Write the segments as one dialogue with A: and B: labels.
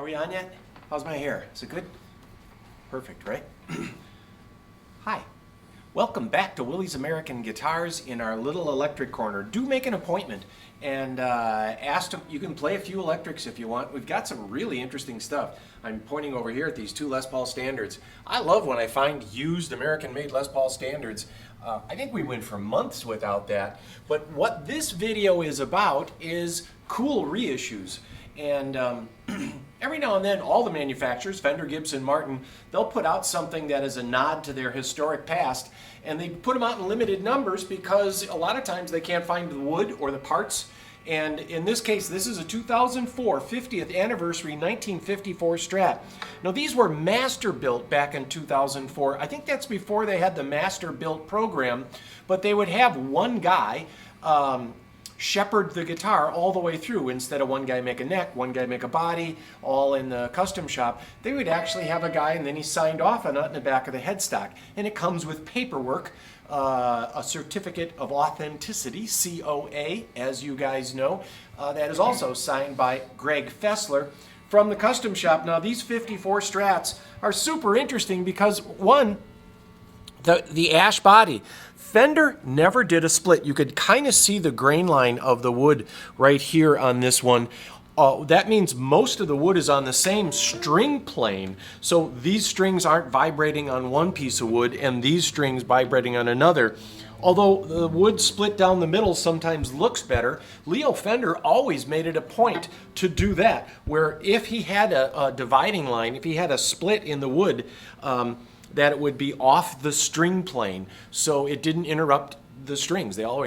A: Are we on yet? How's my hair? Is it good? Perfect, right? Hi. Welcome back to Willie's American Guitars in our little electric corner. Do make an appointment and ask them. You can play a few electrics if you want. We've got some really interesting stuff. I'm pointing over here at these two Les Paul Standards. I love when I find used American-made Les Paul Standards. I think we went for months without that. But what this video is about is cool reissues. And every now and then, all the manufacturers, Fender, Gibson, Martin, they'll put out something that is a nod to their historic past, and they put them out in limited numbers because a lot of times they can't find the wood or the parts. And in this case, this is a 2004 50th anniversary 1954 Strat. Now these were master built back in 2004. I think that's before they had the master built program, but they would have one guy shepherd the guitar all the way through. Instead of one guy make a neck, one guy make a body, all in the custom shop, they would actually have a guy and then he signed off on it in the back of the headstock. And it comes with paperwork, a certificate of authenticity, COA, as you guys know, that is also signed by Greg Fessler from the custom shop. Now these 54 Strats are super interesting because one, the ash body, Fender never did a split. You could kind of see the grain line of the wood right here on this one. That means most of the wood is on the same string plane. So these strings aren't vibrating on one piece of wood and these strings vibrating on another. Although the wood split down the middle sometimes looks better, Leo Fender always made it a point to do that, where if he had a dividing line, if he had a split in the wood, that it would be off the string plane, so it didn't interrupt the strings. They all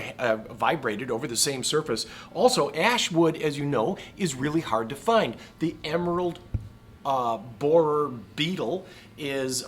A: vibrated over the same surface. Also, ash wood, as you know, is really hard to find. The emerald borer beetle is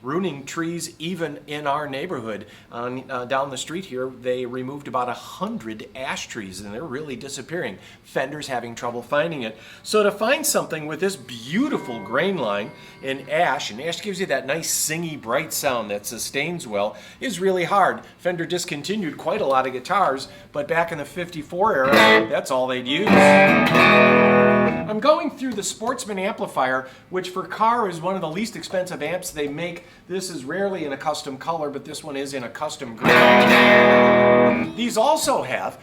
A: ruining trees even in our neighborhood. Down the street here, they removed about 100 ash trees and they're really disappearing. Fender's having trouble finding it. So to find something with this beautiful grain line in ash, and ash gives you that nice singy bright sound that sustains well, is really hard. Fender discontinued quite a lot of guitars, but back in the 54 era, that's all they'd use. I'm going through the Sportsman amplifier, which for Carr is one of the least expensive amps they make. This is rarely in a custom color, but this one is in a custom gray. These also have,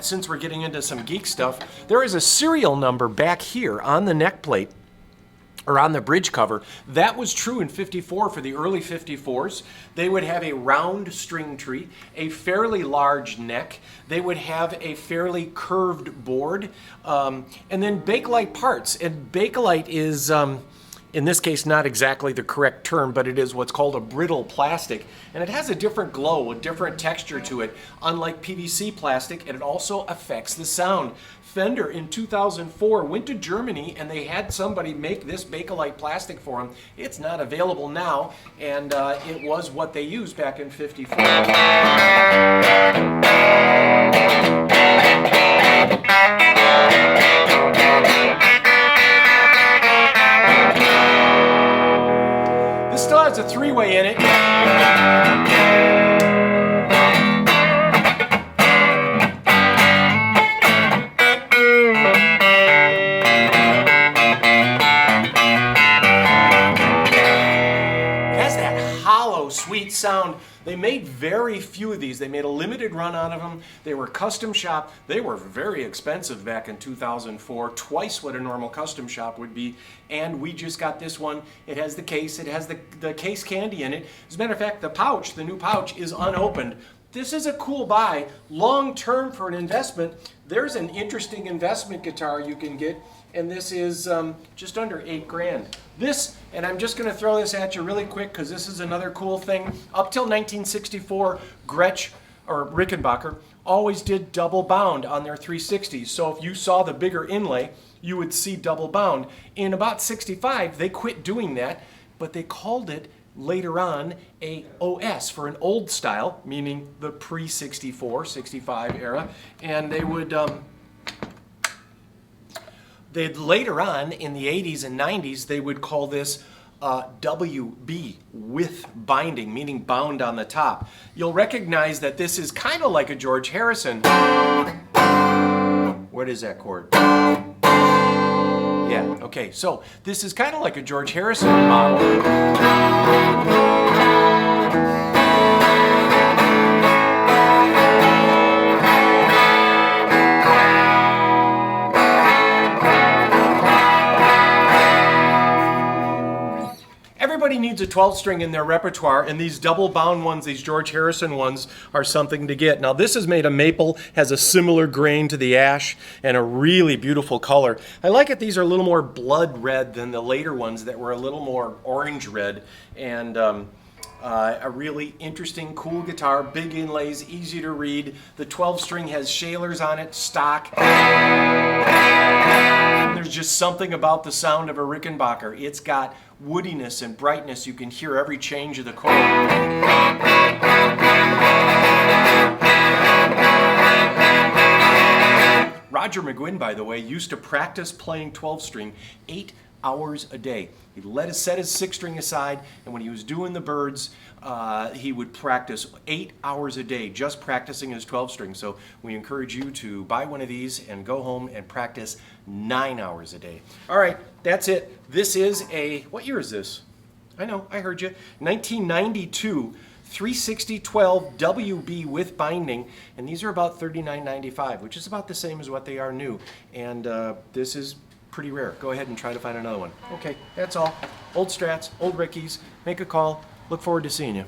A: since we're getting into some geek stuff, there is a serial number back here on the neck plate, or on the bridge cover. That was true in 54 for the early 54s. They would have a round string tree, a fairly large neck. They would have a fairly curved board, and then Bakelite parts. And Bakelite is, in this case, not exactly the correct term, but it is what's called a brittle plastic. And it has a different glow, a different texture to it, unlike PVC plastic, and it also affects the sound. Fender in 2004 went to Germany and they had somebody make this Bakelite plastic for them. It's not available now, and it was what they used back in 54. This still has a three-way in it. Sweet sound. They made very few of these. They made a limited run out of them. They were custom shop. They were very expensive back in 2004, twice what a normal custom shop would be. And we just got this one. It has the case. It has the case candy in it. As a matter of fact, the pouch, the new pouch, is unopened. This is a cool buy, long term for an investment. There's an interesting investment guitar you can get, and this is just under $8 grand. This, and I'm just going to throw this at you really quick because this is another cool thing. Up till 1964, Gretsch or Rickenbacker always did double bound on their 360s. So if you saw the bigger inlay, you would see double bound. In about 65, they quit doing that, but they called it later on a OS for an old style, meaning the pre-64, 65 era, and they would they'd later on in the 80s and 90s they would call this WB, with binding, meaning bound on the top. You'll recognize that this is kind of like a George Harrison. What is that chord? Yeah, okay, so this is kind of like a George Harrison model. Everybody needs a 12-string in their repertoire, and these double-bound ones, these George Harrison ones, are something to get. Now, this is made of maple, has a similar grain to the ash, and a really beautiful color. I like it. These are a little more blood red than the later ones that were a little more orange red, and a really interesting, cool guitar, big inlays, easy to read. The 12-string has shalers on it, stock. There's just something about the sound of a Rickenbacker. It's got woodiness and brightness. You can hear every change of the chord. Roger McGuinn, by the way, used to practice playing 12-string 8 hours a day. He set his 6-string aside, and when he was doing the birds, he would practice 8 hours a day just practicing his 12-string. So we encourage you to buy one of these and go home and practice 9 hours a day. All right, that's it. This is what year is this? I know, I heard you. 1992 36012 WB with binding, and these are about $39.95, which is about the same as what they are new. And this is pretty rare. Go ahead and try to find another one. Okay, that's all. Old Strats, old Rickies. Make a call. Look forward to seeing you.